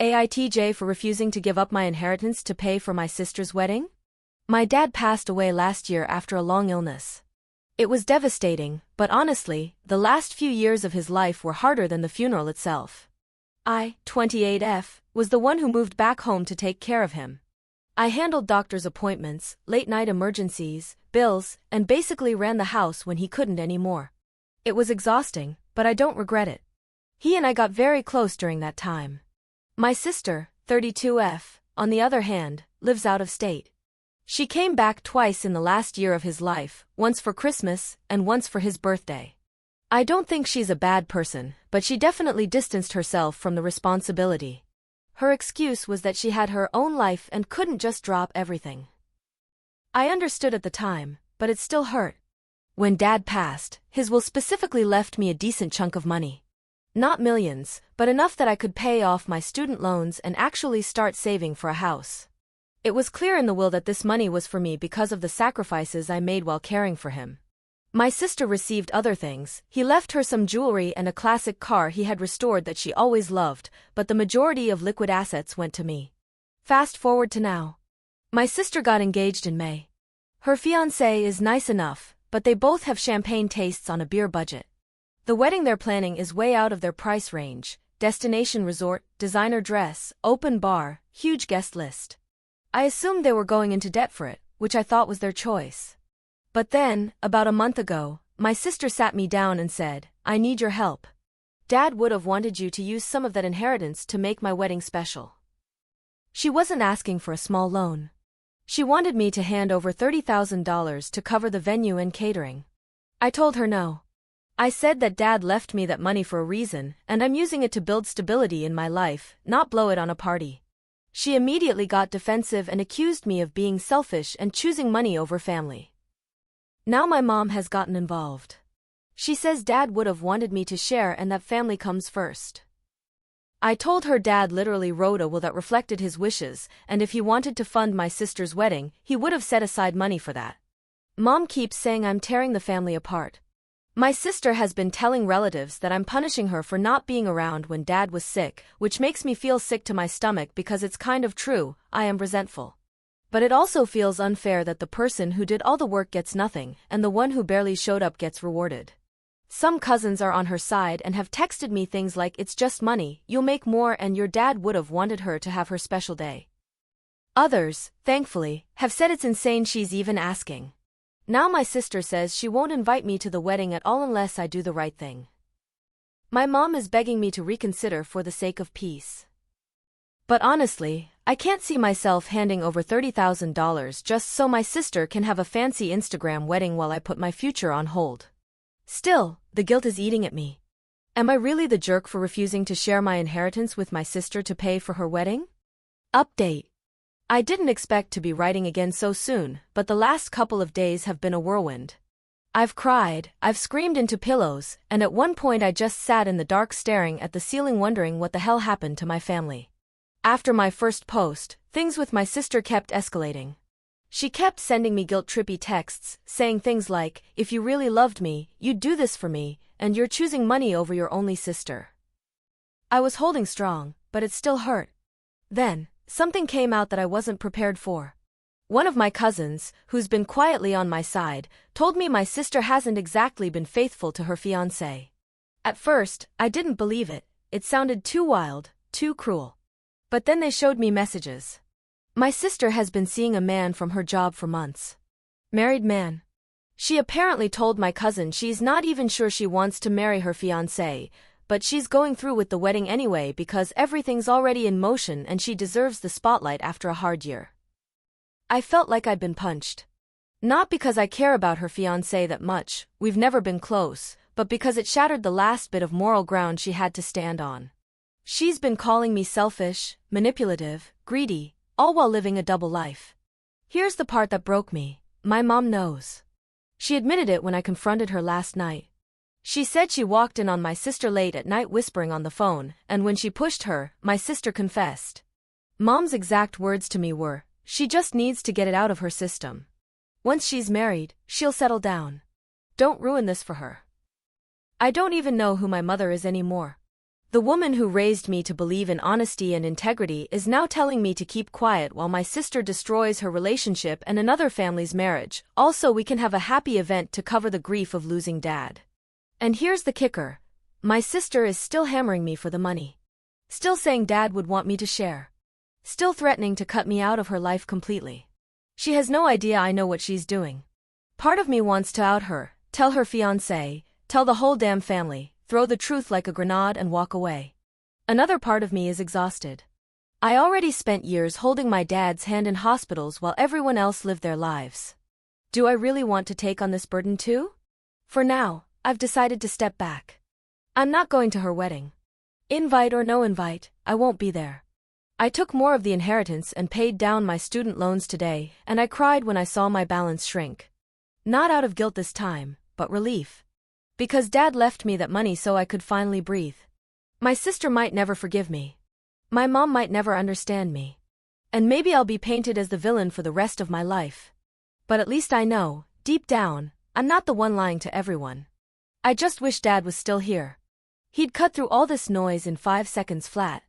AITJ for refusing to give up my inheritance to pay for my sister's wedding? My dad passed away last year after a long illness. It was devastating, but honestly, the last few years of his life were harder than the funeral itself. I, 28F, was the one who moved back home to take care of him. I handled doctor's appointments, late-night emergencies, bills, and basically ran the house when he couldn't anymore. It was exhausting, but I don't regret it. He and I got very close during that time. My sister, 32F, on the other hand, lives out of state. She came back twice in the last year of his life, once for Christmas and once for his birthday. I don't think she's a bad person, but she definitely distanced herself from the responsibility. Her excuse was that she had her own life and couldn't just drop everything. I understood at the time, but it still hurt. When Dad passed, his will specifically left me a decent chunk of money. Not millions, but enough that I could pay off my student loans and actually start saving for a house. It was clear in the will that this money was for me because of the sacrifices I made while caring for him. My sister received other things. He left her some jewelry and a classic car he had restored that she always loved, but the majority of liquid assets went to me. Fast forward to now. My sister got engaged in May. Her fiancé is nice enough, but they both have champagne tastes on a beer budget. The wedding they're planning is way out of their price range: destination resort, designer dress, open bar, huge guest list. I assumed they were going into debt for it, which I thought was their choice. But then, about a month ago, my sister sat me down and said, "I need your help. Dad would have wanted you to use some of that inheritance to make my wedding special." She wasn't asking for a small loan. She wanted me to hand over $30,000 to cover the venue and catering. I told her no. I said that Dad left me that money for a reason, and I'm using it to build stability in my life, not blow it on a party. She immediately got defensive and accused me of being selfish and choosing money over family. Now my mom has gotten involved. She says Dad would have wanted me to share and that family comes first. I told her Dad literally wrote a will that reflected his wishes, and if he wanted to fund my sister's wedding, he would have set aside money for that. Mom keeps saying I'm tearing the family apart. My sister has been telling relatives that I'm punishing her for not being around when Dad was sick, which makes me feel sick to my stomach because it's kind of true. I am resentful. But it also feels unfair that the person who did all the work gets nothing, and the one who barely showed up gets rewarded. Some cousins are on her side and have texted me things like, "It's just money, you'll make more, and your dad would have wanted her to have her special day." Others, thankfully, have said it's insane she's even asking. Now my sister says she won't invite me to the wedding at all unless I do the right thing. My mom is begging me to reconsider for the sake of peace. But honestly, I can't see myself handing over $30,000 just so my sister can have a fancy Instagram wedding while I put my future on hold. Still, the guilt is eating at me. Am I really the jerk for refusing to share my inheritance with my sister to pay for her wedding? Update. I didn't expect to be writing again so soon, but the last couple of days have been a whirlwind. I've cried, I've screamed into pillows, and at one point I just sat in the dark staring at the ceiling wondering what the hell happened to my family. After my first post, things with my sister kept escalating. She kept sending me guilt-trippy texts, saying things like, "If you really loved me, you'd do this for me, and you're choosing money over your only sister." I was holding strong, but it still hurt. Then, something came out that I wasn't prepared for. One of my cousins, who's been quietly on my side, told me my sister hasn't exactly been faithful to her fiancé. At first, I didn't believe it. It sounded too wild, too cruel. But then they showed me messages. My sister has been seeing a man from her job for months. Married man. She apparently told my cousin she's not even sure she wants to marry her fiancé, but she's going through with the wedding anyway because everything's already in motion and she deserves the spotlight after a hard year. I felt like I'd been punched. Not because I care about her fiancé that much, we've never been close, but because it shattered the last bit of moral ground she had to stand on. She's been calling me selfish, manipulative, greedy, all while living a double life. Here's the part that broke me. My mom knows. She admitted it when I confronted her last night. She said she walked in on my sister late at night whispering on the phone, and when she pushed her, my sister confessed. Mom's exact words to me were, "She just needs to get it out of her system. Once she's married, she'll settle down. Don't ruin this for her." I don't even know who my mother is anymore. The woman who raised me to believe in honesty and integrity is now telling me to keep quiet while my sister destroys her relationship and another family's marriage. Also, we can have a happy event to cover the grief of losing Dad. And here's the kicker. My sister is still hammering me for the money. Still saying Dad would want me to share. Still threatening to cut me out of her life completely. She has no idea I know what she's doing. Part of me wants to out her, tell her fiancé, tell the whole damn family, throw the truth like a grenade and walk away. Another part of me is exhausted. I already spent years holding my dad's hand in hospitals while everyone else lived their lives. Do I really want to take on this burden too? For now, I've decided to step back. I'm not going to her wedding. Invite or no invite, I won't be there. I took more of the inheritance and paid down my student loans today, and I cried when I saw my balance shrink. Not out of guilt this time, but relief. Because Dad left me that money so I could finally breathe. My sister might never forgive me. My mom might never understand me. And maybe I'll be painted as the villain for the rest of my life. But at least I know, deep down, I'm not the one lying to everyone. I just wish Dad was still here. He'd cut through all this noise in 5 seconds flat.